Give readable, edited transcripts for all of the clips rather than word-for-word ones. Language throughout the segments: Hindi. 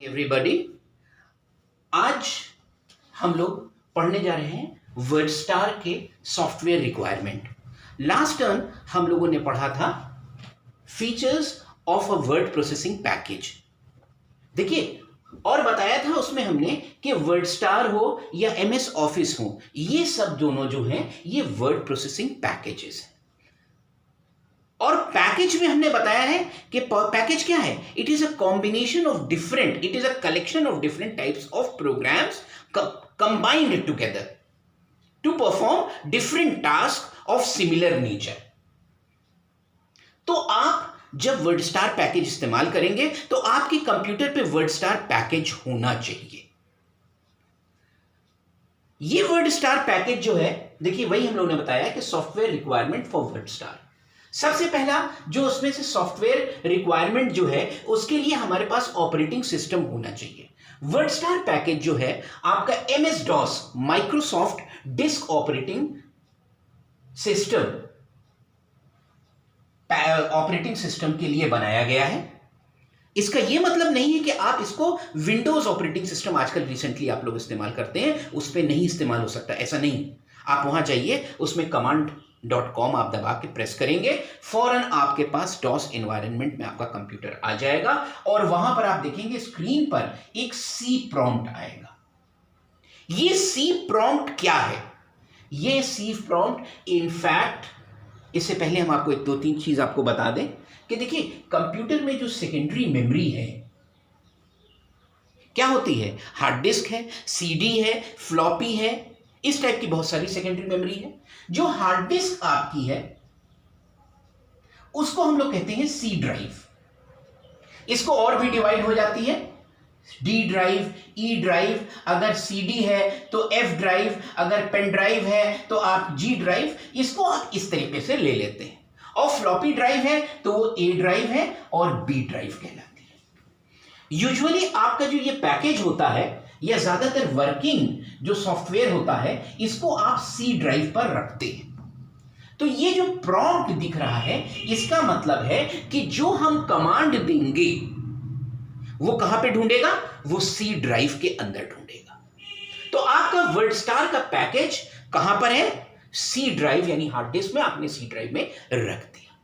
एवरीबॉडी, आज हम लोग पढ़ने जा रहे हैं वर्डस्टार के सॉफ्टवेयर रिक्वायरमेंट। लास्ट टर्म हम लोगों ने पढ़ा था features of a word processing package. देखिए, और बताया था उसमें हमने कि वर्डस्टार हो या एमएस ऑफिस हो, ये सब दोनों जो हैं ये वर्ड प्रोसेसिंग पैकेजेस हैं। और पैकेज में हमने बताया है कि पैकेज क्या है? It is a combination of different, it is a collection of different types of programs combined together to perform different task of similar nature. तो आप जब वर्डस्टार पैकेज इस्तेमाल करेंगे तो आपके कंप्यूटर पे वर्डस्टार पैकेज होना चाहिए। ये वर्डस्टार पैकेज जो है, देखिए वही हम लोगों ने बताया कि सॉफ्टवेयर रिक्वायरमेंट फॉर वर्डस्टार। सबसे पहला जो उसमें से सॉफ्टवेयर रिक्वायरमेंट जो है, उसके लिए हमारे पास ऑपरेटिंग सिस्टम होना चाहिए। वर्डस्टार पैकेज जो है आपका MS DOS Microsoft disk operating system के लिए बनाया गया है। इसका यह मतलब नहीं है कि आप इसको विंडोज ऑपरेटिंग सिस्टम आजकल रिसेंटली आप लोग इस्तेमाल करते हैं उस पर नहीं इस्तेमाल हो सकता, ऐसा नहीं। आप वहां जाइए, उसमें command.com आप दबा के प्रेस करेंगे, फौरन आपके पास डॉस एनवायरनमेंट में आपका कंप्यूटर आ जाएगा और वहां पर आप देखेंगे स्क्रीन पर एक सी प्रॉम्प्ट आएगा। ये सी प्रॉम्प्ट क्या है? ये सी प्रॉम्प्ट इनफैक्ट, इससे पहले हम आपको एक दो तीन चीज आपको बता दें कि देखिए कंप्यूटर में जो सेकेंडरी मेमोरी है क्या होती है? हार्ड डिस्क है, सीडी है, फ्लॉपी है, इस टाइप की बहुत सारी सेकेंडरी मेमोरी है। जो हार्ड डिस्क आपकी है उसको हम लोग कहते हैं सी ड्राइव। इसको और भी डिवाइड हो जाती है, डी ड्राइव, ई ड्राइव, अगर सीडी है तो एफ ड्राइव, अगर पेन ड्राइव है तो आप जी ड्राइव, इसको आप इस तरीके से ले लेते हैं। और फ्लॉपी ड्राइव है तो वो ए ड्राइव है और बी ड्राइव कहलाती है। यूजुअली आपका जो ये पैकेज होता है या ज्यादातर वर्किंग जो सॉफ्टवेयर होता है इसको आप सी ड्राइव पर रखते हैं। तो ये जो प्रॉम्प्ट दिख रहा है इसका मतलब है कि जो हम कमांड देंगे वो कहां पे ढूंढेगा? वो सी ड्राइव के अंदर ढूंढेगा। तो आपका वर्डस्टार का पैकेज कहां पर है? सी ड्राइव, यानी हार्ड डिस्क में आपने सी ड्राइव में रख दिया।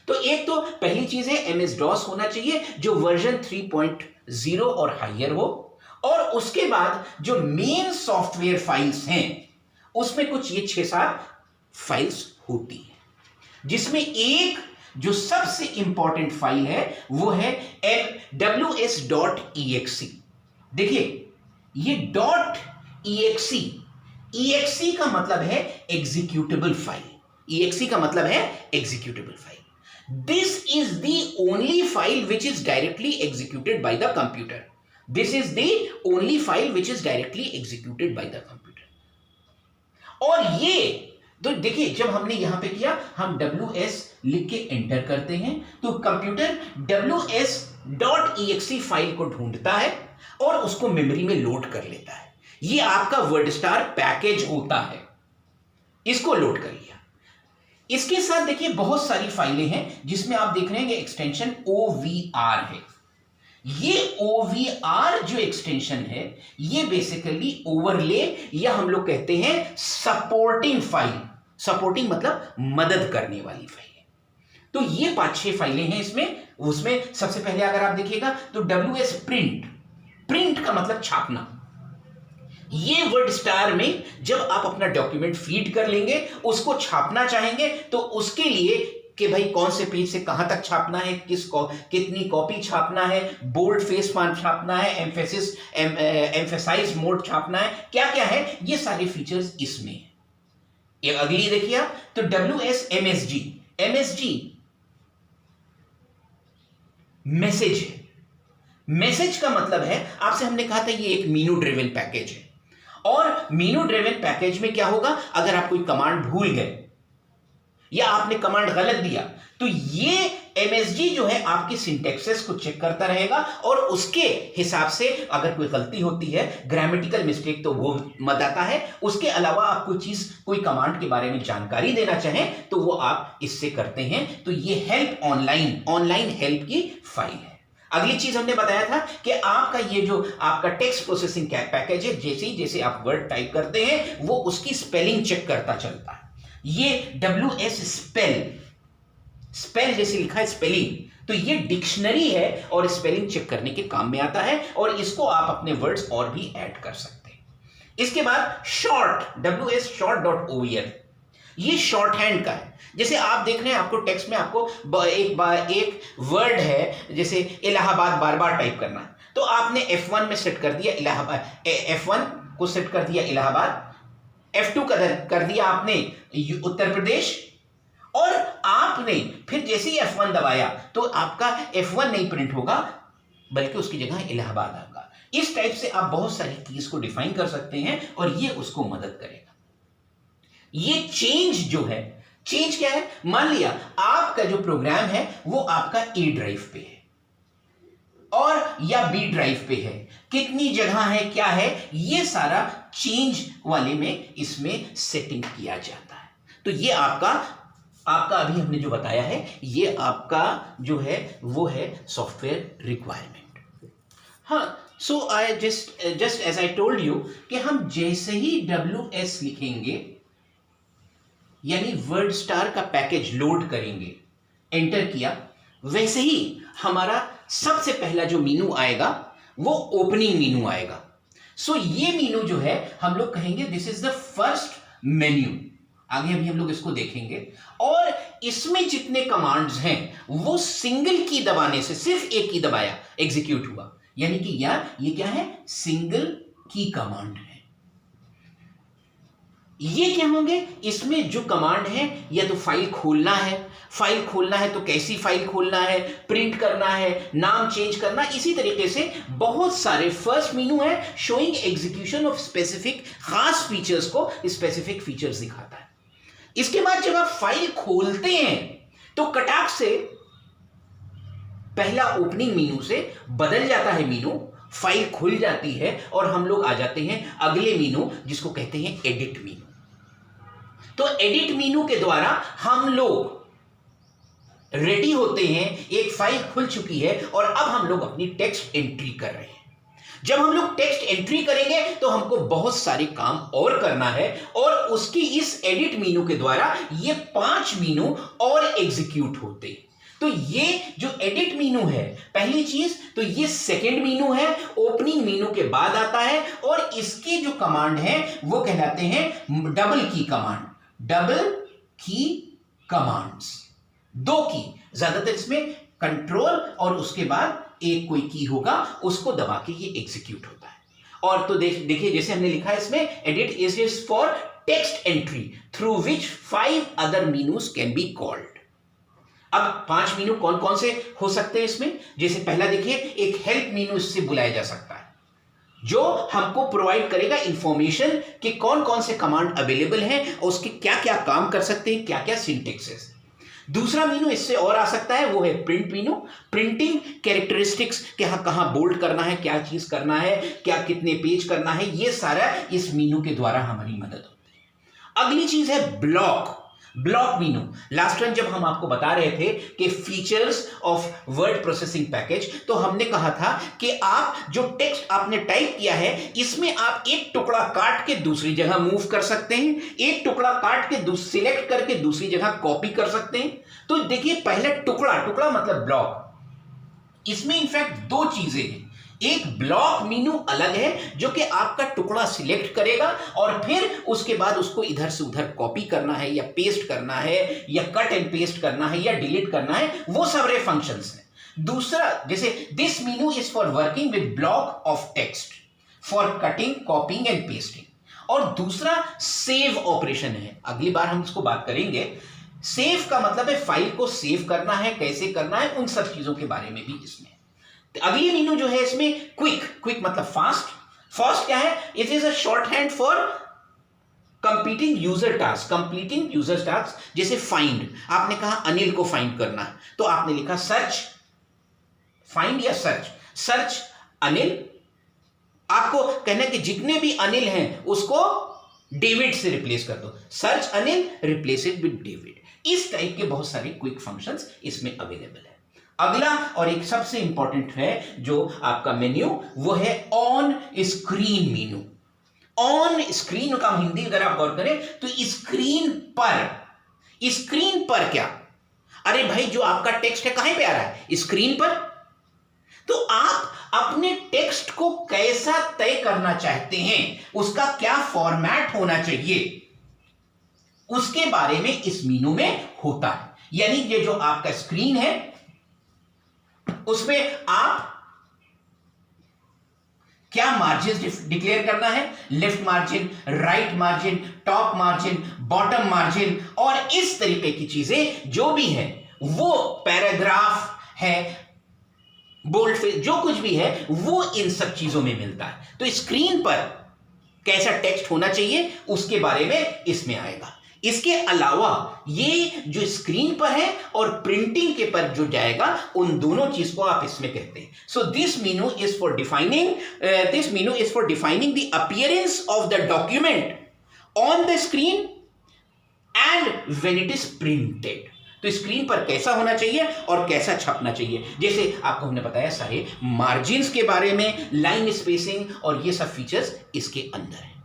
तो एक तो पहली चीज है एमएस डॉस होना चाहिए जो वर्जन 3.0 और हायर हो, और उसके बाद जो मेन सॉफ्टवेयर फाइल्स हैं उसमें कुछ ये 6-7 फाइल्स होती हैं, जिसमें एक जो सबसे इंपॉर्टेंट फाइल है वो है ws.exe। देखिए ये .exe, exe का मतलब है एग्जीक्यूटेबल फाइल। exe का मतलब है executable file. This is the only file which is directly executed by the computer. This is the only file which is directly executed by the computer। और ये तो देखिए जब हमने यहां पे किया, हम ws लिख के एंटर करते हैं तो कंप्यूटर ws.exe फाइल को ढूंढता है और उसको मेमोरी में लोड कर लेता है। ये आपका वर्डस्टार पैकेज होता है, इसको लोड कर लिया। इसके साथ देखिए बहुत सारी फाइलें हैं जिसमें आप देख रहे हैं एक्सटेंशन OVR है। ये OVR जो एक्सटेंशन है ये बेसिकली ओवरले या हम लोग कहते हैं सपोर्टिंग फाइल। सपोर्टिंग मतलब मदद करने वाली फाइल है। तो ये 5-6 फाइलें हैं इसमें। उसमें सबसे पहले अगर आप देखिएगा तो WS प्रिंट, प्रिंट का मतलब छापना। ये वर्डस्टार में जब आप अपना डॉक्यूमेंट फीड कर लेंगे, उसको छापना चाहेंगे तो उसके लिए कि भाई कौन से पेज से कहां तक छापना है, कितनी कॉपी छापना है, बोल्ड फेस छापना है, एम्फेसाइज मोड छापना है, क्या क्या है, ये सारे फीचर्स इसमें है। ये अगली देखिए आप तो WSMSG, MSG मैसेज है। मैसेज का मतलब है, आपसे हमने कहा था ये एक मेनू ड्रिवन पैकेज है। और मेनू ड्रिवन पैकेज में क्या होगा, अगर आप कोई कमांड भूल गए या आपने कमांड गलत दिया तो ये MSG जो है आपकी सिंटैक्सेस को चेक करता रहेगा और उसके हिसाब से अगर कोई गलती होती है, ग्रामेटिकल मिस्टेक, तो वो बताता है। उसके अलावा आप कोई चीज, कोई कमांड के बारे में जानकारी देना चाहें तो वो आप इससे करते हैं। तो ये हेल्प ऑनलाइन हेल्प की फाइल है। अगली चीज हमने बताया था कि आपका ये जो आपका टेक्स्ट प्रोसेसिंग पैकेज है, जैसे जैसे आप वर्ड टाइप करते हैं वो उसकी स्पेलिंग चेक करता चलता है। ये WS स्पेल जैसे लिखा है स्पेलिंग, तो ये डिक्शनरी है और स्पेलिंग चेक करने के काम में आता है, और इसको आप अपने वर्ड्स और भी ऐड कर सकते हैं। इसके बाद शॉर्ट, WS short.ovl, ये शॉर्ट हैंड का है। जैसे आप देख रहे हैं आपको टेक्स्ट में आपको एक वर्ड है, जैसे इलाहाबाद बार बार टाइप करना है, तो आपने F1 में सेट कर दिया इलाहाबाद, F1 को सेट कर दिया इलाहाबाद, F2 कर दिया आपने उत्तर प्रदेश, और आपने फिर जैसे ही F1 दबाया तो आपका F1 नहीं प्रिंट होगा बल्कि उसकी जगह इलाहाबाद आएगा। इस टाइप से आप बहुत सारी कीज को डिफाइन कर सकते हैं और ये उसको मदद करेगा। ये चेंज जो है, चेंज क्या है, मान लिया आपका जो प्रोग्राम है वो आपका A ड्राइव पे है और या B ड्राइव पे है, कितनी जगह है, क्या है, ये सारा चेंज वाले में इसमें सेटिंग किया जाता है। तो ये आपका अभी हमने जो बताया है ये आपका जो है वो है सॉफ्टवेयर रिक्वायरमेंट। हाँ, so I just as I told you कि हम जैसे ही WS लिखेंगे यानी वर्ड स्टार का पैकेज लोड करेंगे, एंटर किया, वैसे ही हमारा सबसे पहला जो मीनू आएगा वो ओपनिंग मीनू आएगा। सो ये मीनू जो है हम लोग कहेंगे this is the first menu. आगे अभी हम लोग इसको देखेंगे, और इसमें जितने कमांड्स हैं वो सिंगल की दबाने से, सिर्फ एक की दबाया एग्जीक्यूट हुआ, यानी कि यार ये क्या है, सिंगल की कमांड है। ये क्या होंगे, इसमें जो कमांड है या तो फाइल खोलना है तो कैसी फाइल खोलना है, प्रिंट करना है, नाम चेंज करना, इसी तरीके से बहुत सारे। फर्स्ट मीनू है शोइंग एग्जीक्यूशन ऑफ स्पेसिफिक, खास फीचर्स को स्पेसिफिक फीचर्स दिखाता है। इसके बाद जब आप फाइल खोलते हैं तो कटाक से पहला ओपनिंग मीनू से बदल जाता है मीनू, फाइल खुल जाती है और हम लोग आ जाते हैं अगले मीनू जिसको कहते हैं एडिट मीनू। तो एडिट मीनू के द्वारा हम लोग रेडी होते हैं, एक फाइल खुल चुकी है और अब हम लोग अपनी टेक्स्ट एंट्री कर रहे हैं। जब हम लोग टेक्स्ट एंट्री करेंगे तो हमको बहुत सारे काम और करना है, और उसकी इस एडिट मीनू के द्वारा ये 5 मीनू और एग्जीक्यूट होते हैं। तो ये जो एडिट मीनू है पहली चीज, तो ये सेकंड मीनू है, ओपनिंग मीनू के बाद आता है, और इसके जो कमांड है वो कहलाते हैं डबल की कमांड, डबल की कमांड्स। 2 की, ज्यादातर इसमें कंट्रोल और उसके बाद एक कोई की होगा, उसको दबा के ये एग्जीक्यूट होता है। और तो देखिए जैसे हमने लिखा है इसमें, edit is for text entry through which 5 other menus can be called. अब 5 मीनू कौन कौन से हो सकते हैं इसमें, जैसे पहला देखिए, एक हेल्प मीनू इससे बुलाया जा सकता है जो हमको प्रोवाइड करेगा इंफॉर्मेशन कि कौन कौन से कमांड अवेलेबल हैं और उसके क्या क्या काम कर सकते हैं, क्या क्या सिंटेक्सेस। दूसरा मीनू इससे और आ सकता है, वो है प्रिंट मीनू, प्रिंटिंग कैरेक्टरिस्टिक्स, कहाँ बोल्ड करना है, क्या चीज करना है, क्या कितने पेज करना है, ये सारा इस मीनू के द्वारा हमारी मदद होती है। अगली चीज है ब्लॉक मीनू। लास्ट टाइम जब हम आपको बता रहे थे कि features of word processing package, तो हमने कहा था कि आप जो टेक्स्ट आपने टाइप किया है इसमें आप एक टुकड़ा काट के दूसरी जगह मूव कर सकते हैं, एक टुकड़ा काट के सिलेक्ट करके दूसरी जगह कॉपी कर सकते हैं। तो देखिए पहले टुकड़ा मतलब ब्लॉक, इसमें इनफैक्ट 2 चीजें हैं। एक ब्लॉक मीनू अलग है जो कि आपका टुकड़ा सिलेक्ट करेगा और फिर उसके बाद उसको इधर से उधर कॉपी करना है या पेस्ट करना है या कट एंड पेस्ट करना है या डिलीट करना है, वो सारे फंक्शंस हैं। दूसरा, जैसे this Meenu is for working with block of text for cutting, कॉपिंग and pasting. और दूसरा सेव ऑपरेशन है, अगली बार हम इसको बात करेंगे। सेव का मतलब है फाइल को सेव करना है, कैसे करना है, उन सब चीजों के बारे में भी इसमें। अगली मीनू जो है इसमें क्विक मतलब फास्ट क्या है, it is a short hand for completing user task. जैसे फाइंड, आपने कहा अनिल को फाइंड करना है तो आपने लिखा सर्च, फाइंड या सर्च अनिल। आपको कहना है कि जितने भी अनिल हैं उसको डेविड से रिप्लेस कर दो, search Anil replace it with David. इस टाइप के बहुत सारे क्विक फंक्शंस इसमें अवेलेबल है। अगला और एक सबसे इंपॉर्टेंट है जो आपका मेन्यू, वो है on screen menu. On screen का हिंदी अगर आप गौर करें तो स्क्रीन पर क्या, अरे भाई जो आपका टेक्स्ट है कहां पे आ रहा है, स्क्रीन पर। तो आप अपने टेक्स्ट को कैसा तय करना चाहते हैं, उसका क्या फॉर्मेट होना चाहिए, उसके बारे में इस मेनू में होता है। यानी ये जो आपका स्क्रीन है उसमें आप क्या मार्जिन डिक्लेयर करना है, left margin, right margin, top margin, bottom margin, और इस तरीके की चीजें जो भी है, वो पैराग्राफ है, बोल्ड फेस, जो कुछ भी है वो इन सब चीजों में मिलता है। तो स्क्रीन पर कैसा टेक्स्ट होना चाहिए उसके बारे में इसमें आएगा। इसके अलावा ये जो स्क्रीन पर है और प्रिंटिंग के पर जो जाएगा, उन दोनों चीज को आप इसमें कहते हैं। So this menu is for defining the appearance of the document on the screen and when it is printed. तो स्क्रीन पर कैसा होना चाहिए और कैसा छपना चाहिए, जैसे आपको हमने बताया सारे मार्जिन्स के बारे में, लाइन स्पेसिंग और ये सब फीचर्स इसके अंदर है।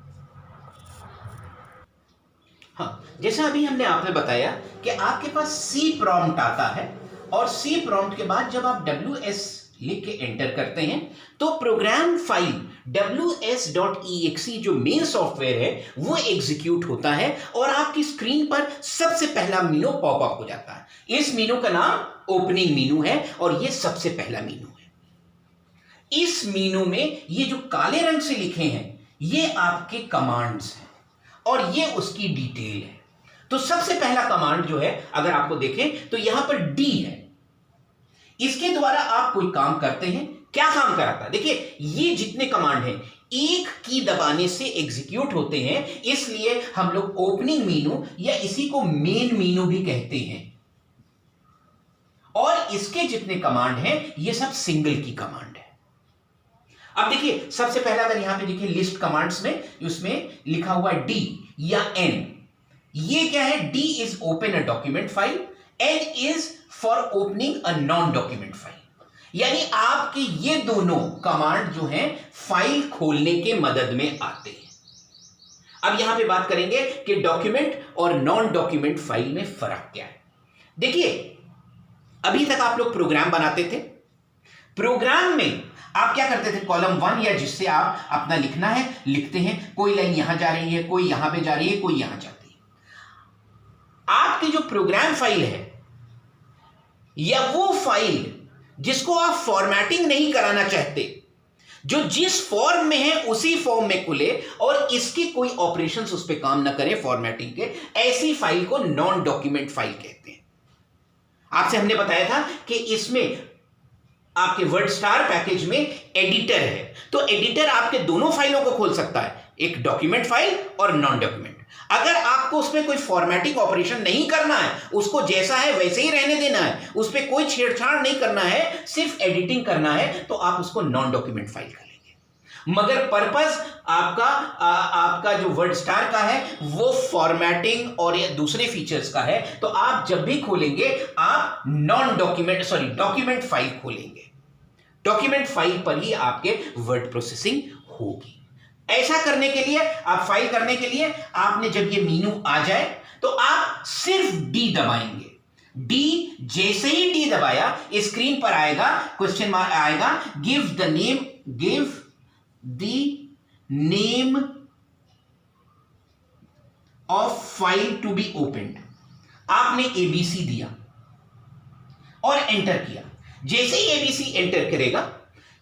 हाँ, जैसा अभी हमने आपने बताया कि आपके पास सी प्रॉम्प्ट आता है, और सी प्रॉम्प्ट के बाद जब आप WS लिख के एंटर करते हैं तो प्रोग्राम फाइल ws.exe जो मेन सॉफ्टवेयर है वो एग्जीक्यूट होता है, और आपकी स्क्रीन पर सबसे पहला मेनू पॉपअप हो जाता है। इस मेनू का नाम ओपनिंग मेनू है और ये सबसे पहला मेनू है। इस मेनू में ये जो काले रंग से लिखे हैं ये आपके कमांड्स हैं और ये उसकी डिटेल है। तो सबसे पहला कमांड जो है अगर आपको देखें तो यहां पर डी है, इसके द्वारा आप कोई काम करते हैं। क्या काम कराता है, देखिए ये जितने कमांड हैं एक की दबाने से एग्जीक्यूट होते हैं, इसलिए हम लोग ओपनिंग मेनू या इसी को मेन मेनू भी कहते हैं। और इसके जितने कमांड हैं ये सब सिंगल की कमांड है। अब देखिए सबसे पहला अगर यहां पे देखिए लिस्ट कमांड्स में, उसमें लिखा हुआ है डी या एन। ये क्या है, D is open a document file, N is for opening a non document file. यानी आपके ये दोनों कमांड जो हैं फाइल खोलने के मदद में आते हैं। अब यहां पे बात करेंगे कि डॉक्यूमेंट और नॉन डॉक्यूमेंट फाइल में फर्क क्या है। देखिए अभी तक आप लोग प्रोग्राम बनाते थे, प्रोग्राम में आप क्या करते थे, कॉलम 1 या जिससे आप अपना लिखना है लिखते हैं, कोई लाइन यहां जा रही है, कोई यहां पे जा रही है, कोई यहां जाती है। आपकी जो प्रोग्राम फाइल है या वो फाइल जिसको आप फॉर्मेटिंग नहीं कराना चाहते, जो जिस फॉर्म में है उसी फॉर्म में खुले और इसके कोई ऑपरेशंस उस पर काम ना करें फॉर्मेटिंग के, ऐसी फाइल को नॉन डॉक्यूमेंट फाइल कहते हैं। आपसे हमने बताया था कि इसमें आपके वर्डस्टार पैकेज में एडिटर है, तो एडिटर आपके दोनों फाइलों को खोल सकता है, एक डॉक्यूमेंट फाइल और नॉन डॉक्यूमेंट। अगर आपको उसमें कोई फॉर्मेटिंग ऑपरेशन नहीं करना है, उसको जैसा है वैसे ही रहने देना है, उस पर कोई छेड़छाड़ नहीं करना है, सिर्फ एडिटिंग करना है, तो आप उसको नॉन डॉक्यूमेंट फाइल कर लेंगे। मगर पर्पस आपका जो वर्डस्टार का है वो फॉर्मेटिंग और दूसरे फीचर्स का है, तो आप जब भी खोलेंगे आप डॉक्यूमेंट फाइल खोलेंगे। डॉक्यूमेंट फाइल पर ही आपके वर्ड प्रोसेसिंग होगी। ऐसा करने के लिए आप फाइल करने के लिए आपने जब ये मेनू आ जाए तो आप सिर्फ डी दबाएंगे। डी, जैसे ही डी दबाया स्क्रीन पर आएगा क्वेश्चन मार्क आएगा, give the name of file to be opened. आपने एबीसी दिया और एंटर किया। जैसे ही एबीसी एंटर करेगा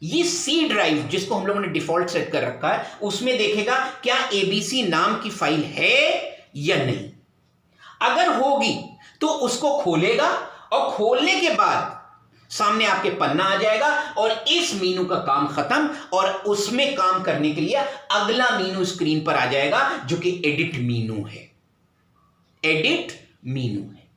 ये सी ड्राइव जिसको हम लोगों ने डिफॉल्ट सेट कर रखा है उसमें देखेगा क्या एबीसी नाम की फाइल है या नहीं। अगर होगी तो उसको खोलेगा और खोलने के बाद सामने आपके पन्ना आ जाएगा और इस मेनू का काम खत्म, और उसमें काम करने के लिए अगला मेनू स्क्रीन पर आ जाएगा जो कि एडिट मेनू है। एडिट मेनू है,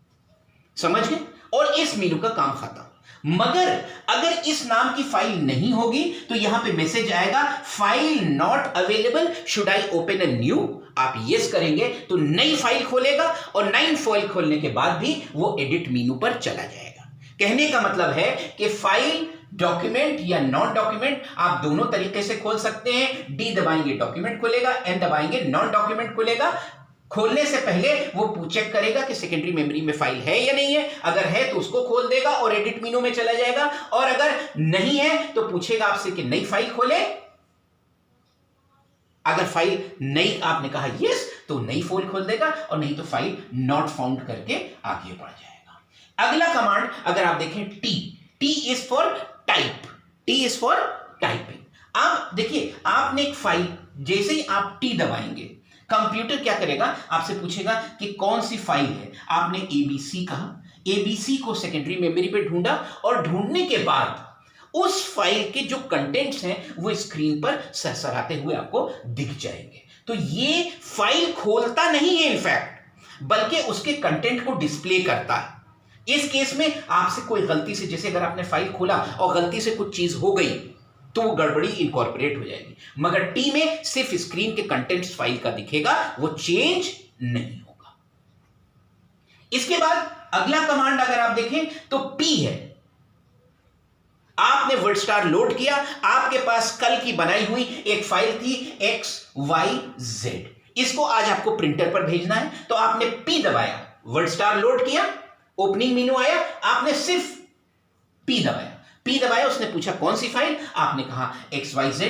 समझ गए? और इस मेनू का काम खत्म। मगर अगर इस नाम की फाइल नहीं होगी तो यहां पे मैसेज आएगा file not available, should I open a new. आप यस करेंगे तो नई फाइल खोलेगा और नई फाइल खोलने के बाद भी वो एडिट मेनू पर चला जाएगा। कहने का मतलब है कि फाइल डॉक्यूमेंट या नॉन डॉक्यूमेंट आप दोनों तरीके से खोल सकते हैं। डी दबाएंगे डॉक्यूमेंट खुलेगा, एन दबाएंगे नॉन डॉक्यूमेंट खुलेगा। खोलने से पहले वो चेक करेगा कि सेकेंडरी मेमोरी में फाइल है या नहीं है, अगर है तो उसको खोल देगा और एडिट मेनू में चला जाएगा, और अगर नहीं है तो पूछेगा आपसे कि नई फाइल खोले। अगर फाइल नई आपने कहा यस तो नई फाइल खोल देगा, और नहीं तो फाइल नॉट फाउंड करके आगे बढ़ जाएगा। अगला कमांड अगर आप देखें T is for type, T is for typing. आप देखिए, आपने एक फाइल जैसे ही आप टी दबाएंगे कंप्यूटर क्या करेगा, आपसे पूछेगा कि कौन सी फाइल है। आपने एबीसी कहा, एबीसी को सेकेंडरी मेमोरी पे ढूंढा, और ढूंढने के बाद उस फाइल के जो कंटेंट्स हैं वो स्क्रीन पर सरसराते हुए आपको दिख जाएंगे। तो ये फाइल खोलता नहीं है इनफैक्ट, बल्कि उसके कंटेंट को डिस्प्ले करता है। इस केस में आपसे कोई गलती से, जैसे अगर आपने फाइल खोला और गलती से कुछ चीज हो गई तो वो गड़बड़ी इनकॉर्पोरेट हो जाएगी, मगर टी में सिर्फ स्क्रीन के कंटेंट्स फाइल का दिखेगा, वो चेंज नहीं होगा। इसके बाद अगला कमांड अगर आप देखें तो पी है। आपने वर्डस्टार लोड किया, आपके पास कल की बनाई हुई एक फाइल थी XYZ, इसको आज आपको प्रिंटर पर भेजना है, तो आपने पी दबाया, वर्डस्टार लोड किया, ओपनिंग मेनू आया, आपने सिर्फ पी दबाया, उसने पूछा कौन सी फाइल, आपने कहा XYZ।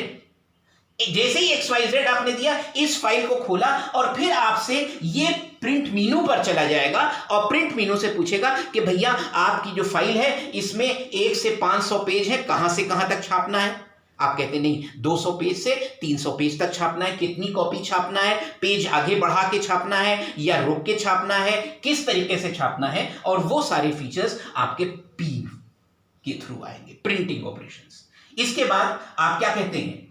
जैसे ही XYZ आपने दिया, इस फाइल को खोला और फिर आपसे ये प्रिंट मेनू पर चला जाएगा, और प्रिंट मेनू से पूछेगा कि भैया आपकी जो फाइल है इसमें 1 से 500 पेज है, कहां से कहां तक छापना है। आप कहते नहीं, 200 पेज से 300 पेज तक छापना है, कितनी कॉपी छापना है, पेज आगे बढ़ा के छापना है या रोक के छापना है, किस तरीके से छापना है, और वो सारे फीचर्स आपके पी के थ्रू आएंगे, प्रिंटिंग ऑपरेशंस। इसके बाद आप क्या कहते हैं,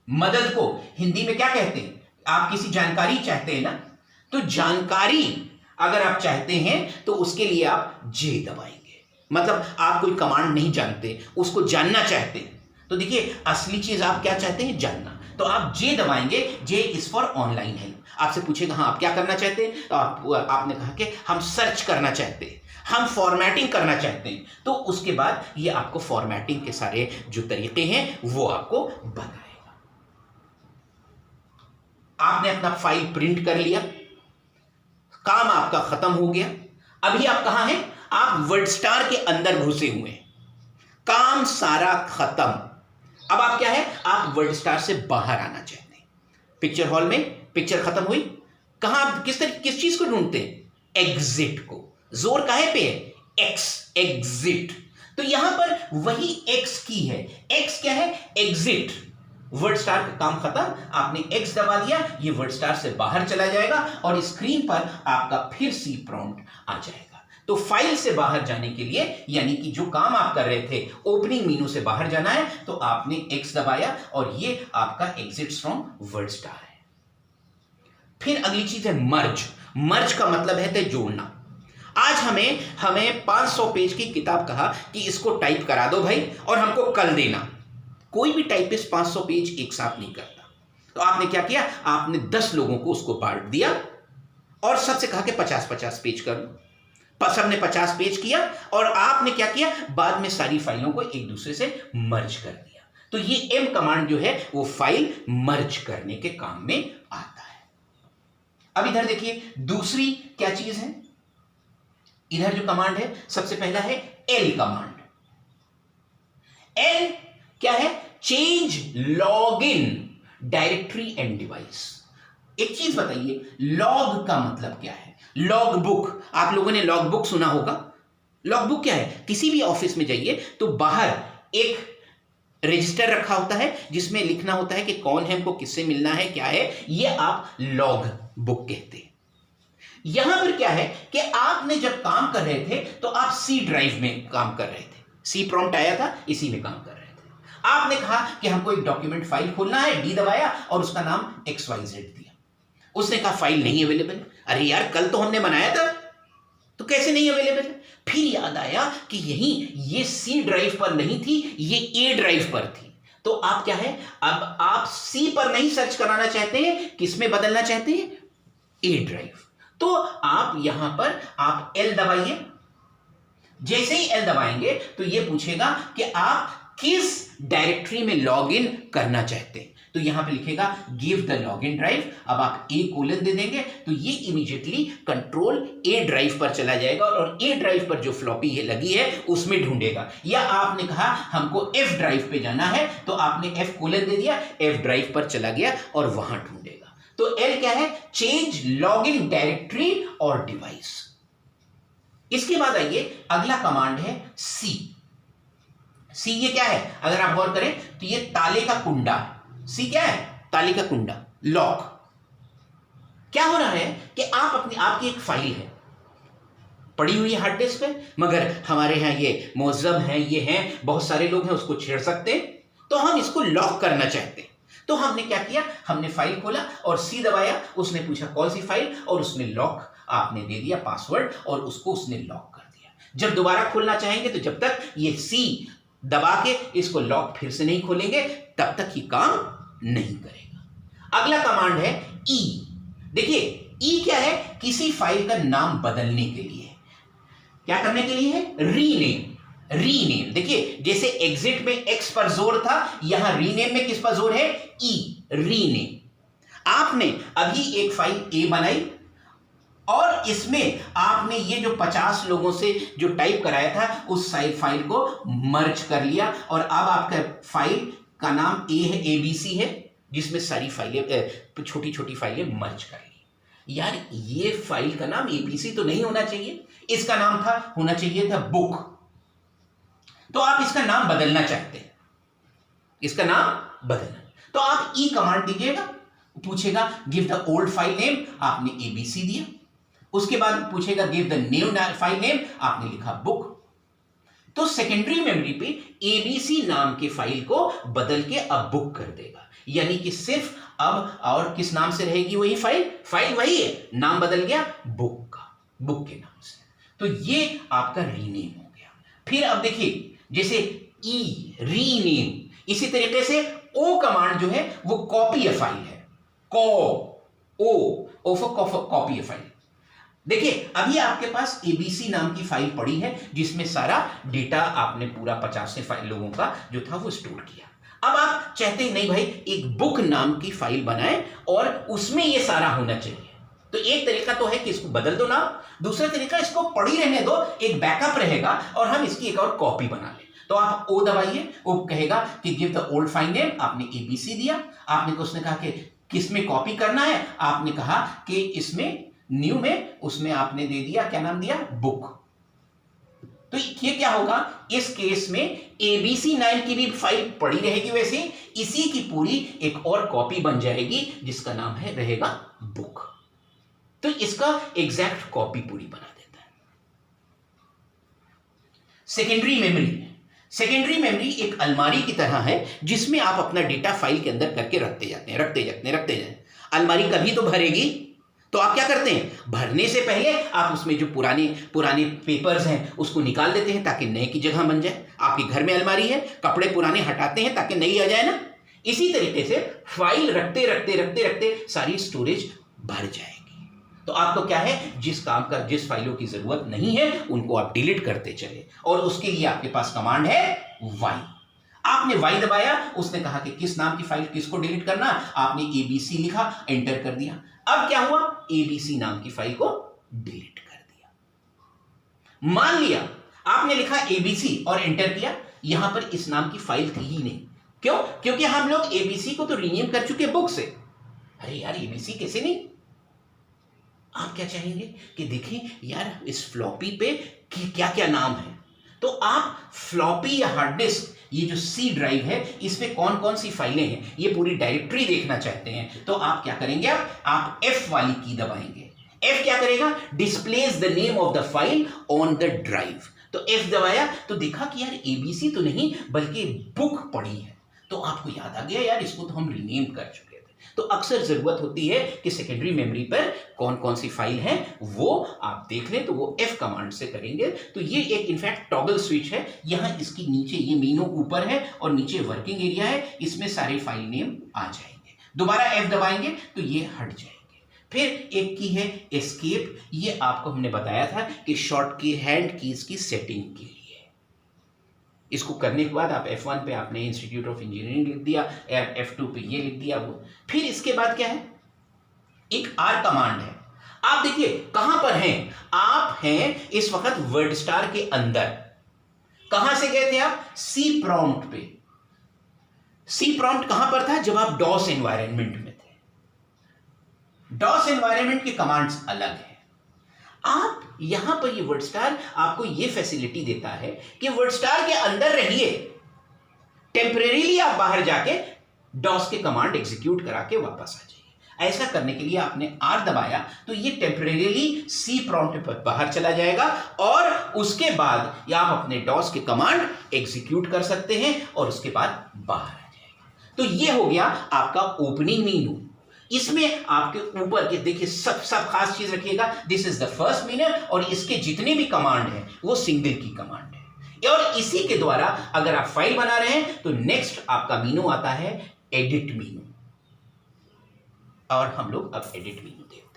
मदद को हिंदी में क्या कहते हैं, आप किसी जानकारी चाहते हैं ना, तो जानकारी अगर आप चाहते हैं तो उसके लिए आप जे दबाएंगे। मतलब आप कोई कमांड नहीं जानते, उसको जानना चाहते हैं, तो देखिए असली चीज आप क्या चाहते हैं, जानना, तो आप जे दबाएंगे। जे इज फॉर ऑनलाइन हेल्प। आपसे पूछेगा हाँ आप क्या करना चाहते हैं, तो आपने कहा कि हम सर्च करना चाहते हैं, हम फॉर्मेटिंग करना चाहते हैं, तो उसके बाद ये आपको फॉर्मेटिंग के सारे जो तरीके हैं वो आपको बताएगा। आपने अपना फाइल प्रिंट कर लिया, काम आपका खत्म हो गया। अभी आप कहां हैं, आप वर्डस्टार के अंदर घुसे हुए हैं, काम सारा खत्म। अब आप क्या है, आप वर्डस्टार से बाहर आना चाहते हैं। पिक्चर हॉल में पिक्चर खत्म हुई, कहां आप किस चीज को ढूंढते हैं, एग्जिट को। जोर काहे पे है, एक्स, एग्जिट। तो यहां पर वही एक्स की है, एक्स क्या है, एग्जिट। वर्डस्टार का काम खत्म, आपने एक्स दबा दिया, ये वर्डस्टार से बाहर चला जाएगा और स्क्रीन पर आपका फिर सी प्रॉम्प्ट आ जाएगा। तो फाइल से बाहर जाने के लिए, यानी कि जो काम आप कर रहे थे ओपनिंग मेनू से बाहर जाना है, तो आपने एक्स दबाया और ये आपका एग्जिट फ्रॉम वर्डस्टार है। फिर अगली चीज है मर्ज। मर्ज का मतलब है जोड़ना। आज हमें 500 पेज की किताब कहा कि इसको टाइप करा दो भाई और हमको कल देना। कोई भी टाइपिस्ट 500 पेज एक साथ नहीं करता, तो आपने क्या किया, आपने 10 लोगों को उसको बांट दिया और सबसे कहा कि 50-50 पेज कर लो। सबने 50 पेज किया और आपने क्या किया, बाद में सारी फाइलों को एक दूसरे से मर्ज कर दिया। तो ये एम कमांड जो है वो फाइल मर्ज करने के काम में आता है। अब इधर देखिए दूसरी क्या चीज है, इधर जो कमांड है सबसे पहला है एल कमांड। एल क्या है, change login directory and device. एक चीज बताइए, लॉग का मतलब क्या है, लॉग बुक। आप लोगों ने लॉग बुक सुना होगा। लॉग बुक क्या है, किसी भी ऑफिस में जाइए तो बाहर एक रजिस्टर रखा होता है जिसमें लिखना होता है कि कौन है, हमको किससे मिलना है, क्या है, ये आप लॉग बुक कहते हैं। यहां पर क्या है कि आपने जब काम कर रहे थे तो आप सी ड्राइव में काम कर रहे थे, सी प्रॉम्प्ट आया था, इसी में काम कर रहे थे। आपने कहा कि हमको एक डॉक्यूमेंट फाइल खोलना है, डी दबाया और उसका नाम XYZ दिया। उसने कहा फाइल नहीं अवेलेबल। अरे यार कल तो हमने बनाया था, तो कैसे नहीं अवेलेबल। फिर याद आया कि ये सी ड्राइव पर नहीं थी, ये ए ड्राइव पर थी। तो आप क्या है, अब आप सी पर नहीं सर्च कराना चाहते हैं, किस में बदलना चाहते हैं, ए ड्राइव। तो आप यहां पर आप एल दबाइए, जैसे ही एल दबाएंगे तो ये पूछेगा कि आप किस डायरेक्टरी में लॉग इन करना चाहते हैं। तो यहां पे लिखेगा गिव द लॉगिन ड्राइव। अब आप ए कोलन दे देंगे तो ये इमीडिएटली कंट्रोल ए ड्राइव पर चला जाएगा और ए ड्राइव पर जो फ्लॉपी है लगी है उसमें ढूंढेगा। या आपने कहा हमको एफ ड्राइव पे जाना है तो आपने एफ कोलन दे दिया, एफ ड्राइव पर चला गया और वहां ढूंढेगा। तो एल क्या है? चेंज लॉगिन डायरेक्टरी और डिवाइस। इसके बाद आइए अगला कमांड है सी। सी ये क्या है? अगर आप गौर करें तो ये ताले का कुंडा। सी क्या है? ताले का कुंडा, लॉक। क्या हो रहा है कि आपकी एक फाइल है पड़ी हुई है हार्ड डिस्क पे, मगर हमारे यहां ये मौजम है, ये हैं, बहुत सारे लोग हैं, उसको छेड़ सकते हैं, तो हम इसको लॉक करना चाहते हैं। तो हमने क्या किया? हमने फाइल खोला और सी दबाया, उसने पूछा कौन सी फाइल, और उसने लॉक आपने दे दिया पासवर्ड और उसको उसने लॉक कर दिया। जब दोबारा खोलना चाहेंगे तो जब तक ये सी दबा के इसको लॉक फिर से नहीं खोलेंगे तब तक ये काम नहीं करेगा। अगला कमांड है ई। देखिए ई क्या है? किसी फाइल का नाम बदलने के लिए। क्या करने के लिए है? रीनेम। रीनेम देखिए जैसे एग्जिट में एक्स पर जोर था, यहां रीनेम में किस पर जोर है? ई, रीनेम। आपने अभी एक फाइल ए बनाई और इसमें आपने ये जो 50 लोगों से जो टाइप कराया था उस फाइल को मर्ज कर लिया और अब आपका फाइल का नाम ए है, एबीसी है, जिसमें सारी फाइलें छोटी छोटी फाइलें मर्ज कर ली। यार ये फाइल का नाम एबीसी तो नहीं होना चाहिए, इसका नाम होना चाहिए था बुक। तो आप इसका नाम बदलना चाहते हैं, इसका नाम बदलना, तो आप ई कमांड दीजिएगा, पूछेगा give the old file name, आपने एबीसी दिया। उसके बाद पूछेगा give the new file name, आपने लिखा बुक। तो सेकेंडरी मेमोरी पे एबीसी नाम के फाइल को बदल के अब बुक कर देगा, यानी कि सिर्फ अब और किस नाम से रहेगी वही फाइल वही है, नाम बदल गया बुक का, बुक के नाम से। तो ये आपका रीनेम हो गया। फिर अब देखिए जैसे ई रीनेम, इसी तरीके से ओ कमांड जो है वो कॉपी ए फाइल है, O for copy a file. देखिए अभी आपके पास एबीसी नाम की फाइल पड़ी है जिसमें सारा डेटा आपने पूरा 50 से फाइल लोगों का जो था वो स्टोर किया। अब आप चाहते हैं नहीं भाई एक बुक नाम की फाइल बनाएं और उसमें ये सारा होना चाहिए। तो एक तरीका तो है कि इसको बदल दो नाम, दूसरा तरीका इसको पड़ी रहने दो, एक बैकअप रहेगा और हम इसकी एक और कॉपी बना लें। तो आप ओ दबाइए, वो कहेगा कि give the old file name, आपने एबीसी दिया, आपने उसने कहा कि किसमें कॉपी करना है, आपने कहा कि इसमें न्यू में, उसमें आपने दे दिया, क्या नाम दिया? बुक। तो ये क्या होगा? इस केस में एबीसी नाम की भी फाइल पड़ी रहेगी, वैसे इसी की पूरी एक और कॉपी बन जाएगी जिसका नाम है रहेगा बुक। तो इसका एग्जैक्ट कॉपी पूरी बना देता है। Secondary memory. सेकेंडरी मेमोरी एक अलमारी की तरह है जिसमें आप अपना डेटा फाइल के अंदर करके रखते जाते हैं। अलमारी कभी तो भरेगी, तो आप क्या करते हैं? भरने से पहले आप उसमें जो पुराने पेपर्स हैं उसको निकाल देते हैं ताकि नए की जगह बन जाए। आपके घर में अलमारी है, कपड़े पुराने हटाते हैं ताकि नई आ जाए ना। इसी तरीके से फाइल रखते सारी स्टोरेज भर जाएगी। तो आपको क्या है, जिस फाइलों की जरूरत नहीं है उनको आप डिलीट करते चले, और उसके लिए आपके पास कमांड है वाई। आपने वाई दबाया, उसने कहा कि किस नाम की फाइल किसको डिलीट करना, आपने एबीसी लिखा, एंटर कर दिया। अब क्या हुआ? एबीसी नाम की फाइल को डिलीट कर दिया। मान लिया आपने लिखा एबीसी और एंटर किया, यहां पर इस नाम की फाइल थी ही नहीं। क्यों? क्योंकि हम लोग एबीसी को तो रीनेम कर चुके बुक से। अरे यार एबीसी कैसे नहीं? आप क्या चाहेंगे कि देखें यार इस फ्लॉपी पे क्या क्या नाम है। तो आप फ्लॉपी या हार्ड डिस्क, ये जो सी ड्राइव है इस पे कौन कौन सी फाइलें हैं ये पूरी डायरेक्टरी देखना चाहते हैं, तो आप क्या करेंगे? आप एफ वाली की दबाएंगे। एफ क्या करेगा? Displays the name of the file on the drive. तो एफ दबाया तो देखा कि यार एबीसी तो नहीं बल्कि बुक पड़ी है। तो आपको याद आ गया यार इसको तो हम रीनेम कर चुके थे। तो अक्सर जरूरत होती है कि सेकेंडरी मेमोरी पर कौन कौन सी फाइल है वो आप देख लें, तो वो एफ कमांड से करेंगे। तो ये एक इनफैक्ट टॉगल स्विच है, यहाँ इसकी नीचे ये मेनू ऊपर है और नीचे वर्किंग एरिया है, इसमें सारे फाइल नेम आ जाएंगे। दोबारा एफ दबाएंगे तो ये हट जाएंगे। फिर एक की है एस्केप, ये आपको हमने बताया था कि शॉर्ट की हैंड कीज की सेटिंग के लिए। इसको करने के बाद आप F1 पे आपने इंस्टीट्यूट ऑफ इंजीनियरिंग लिख दिया, F2 पे ये लिख दिया वो। फिर इसके बाद क्या है, एक R कमांड है। आप देखिए कहां पर हैं, आप हैं इस वक्त वर्ड स्टार के अंदर। कहां से गए थे आप, सी प्रॉम्प्ट पे। सी प्रॉम्प्ट कहां पर था, जब आप डॉस एनवायरनमेंट में थे। डॉस एनवायरनमेंट के कमांड्स अलग है। आप यहां पर ये वर्ड स्टार आपको ये फैसिलिटी देता है कि वर्ड स्टार के अंदर रहिए, टेम्परेरीली आप बाहर जाके डॉस के कमांड एग्जीक्यूट करा के वापस आ जाइए। ऐसा करने के लिए आपने R दबाया तो ये टेम्परेरीली सी प्रॉम्प्ट पर बाहर चला जाएगा और उसके बाद आप अपने डॉस के कमांड एग्जीक्यूट कर सकते हैं और उसके बाद बाहर आ जाएगा। तो ये हो गया आपका ओपनिंग मेनू। इसमें आपके ऊपर के देखिए सब खास चीज रखिएगा, दिस इज द फर्स्ट मेनू और इसके जितने भी कमांड हैं वो सिंगल की कमांड है और इसी के द्वारा अगर आप फाइल बना रहे हैं तो नेक्स्ट आपका मेनू आता है एडिट मेनू। और हम लोग अब एडिट मेनू देखते हैं।